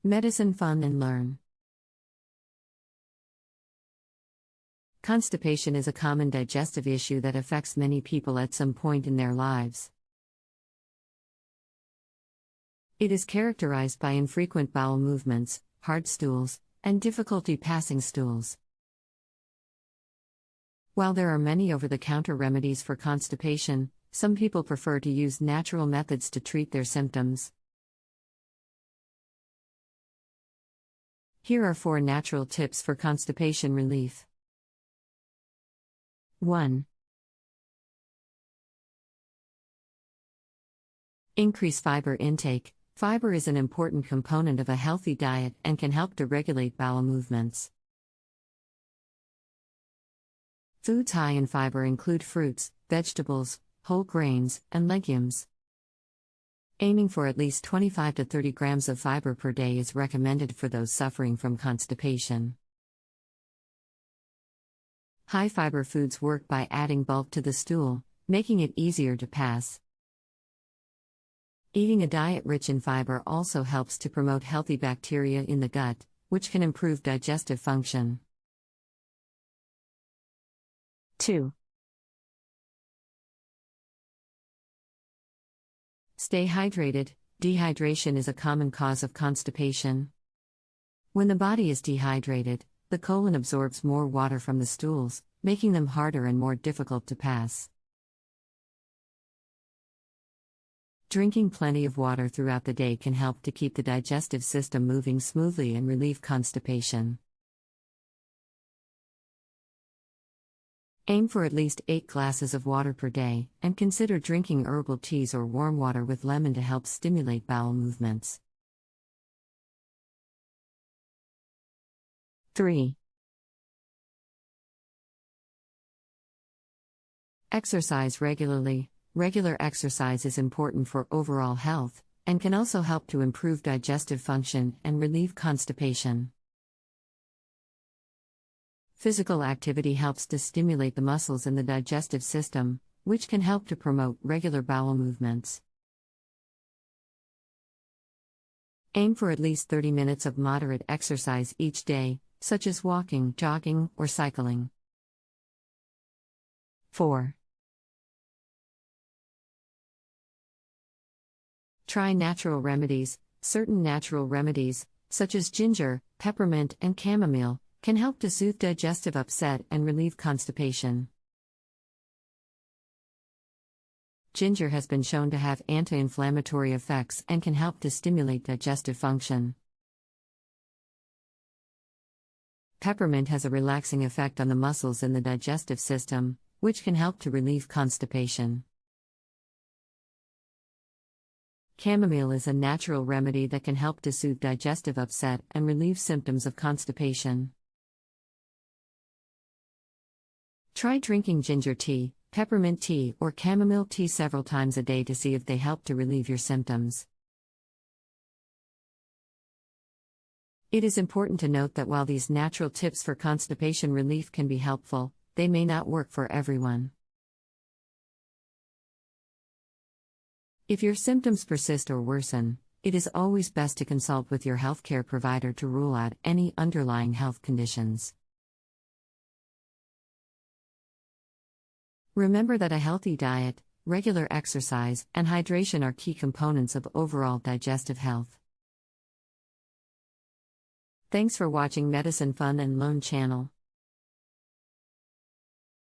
Medicine Fun and Learn. Constipation is a common digestive issue that affects many people at some point in their lives. It is characterized by infrequent bowel movements, hard stools, and difficulty passing stools. While there are many over-the-counter remedies for constipation, some people prefer to use natural methods to treat their symptoms. Here are 4 natural tips for constipation relief. 1. Increase fiber intake. Fiber is an important component of a healthy diet and can help to regulate bowel movements. Foods high in fiber include fruits, vegetables, whole grains, and legumes. Aiming for at least 25 to 30 grams of fiber per day is recommended for those suffering from constipation. High fiber foods work by adding bulk to the stool, making it easier to pass. Eating a diet rich in fiber also helps to promote healthy bacteria in the gut, which can improve digestive function. 2. Stay hydrated. Dehydration is a common cause of constipation. When the body is dehydrated, the colon absorbs more water from the stools, making them harder and more difficult to pass. Drinking plenty of water throughout the day can help to keep the digestive system moving smoothly and relieve constipation. Aim for at least 8 glasses of water per day, and consider drinking herbal teas or warm water with lemon to help stimulate bowel movements. 3. Exercise regularly. Regular exercise is important for overall health, and can also help to improve digestive function and relieve constipation. Physical activity helps to stimulate the muscles in the digestive system, which can help to promote regular bowel movements. Aim for at least 30 minutes of moderate exercise each day, such as walking, jogging, or cycling. 4. Try natural remedies. Certain natural remedies, such as ginger, peppermint, and chamomile, can help to soothe digestive upset and relieve constipation. Ginger has been shown to have anti-inflammatory effects and can help to stimulate digestive function. Peppermint has a relaxing effect on the muscles in the digestive system, which can help to relieve constipation. Chamomile is a natural remedy that can help to soothe digestive upset and relieve symptoms of constipation. Try drinking ginger tea, peppermint tea, or chamomile tea several times a day to see if they help to relieve your symptoms. It is important to note that while these natural tips for constipation relief can be helpful, they may not work for everyone. If your symptoms persist or worsen, it is always best to consult with your healthcare provider to rule out any underlying health conditions. Remember that a healthy diet, regular exercise, and hydration are key components of overall digestive health. Thanks for watching Medicine Fun and Learn channel.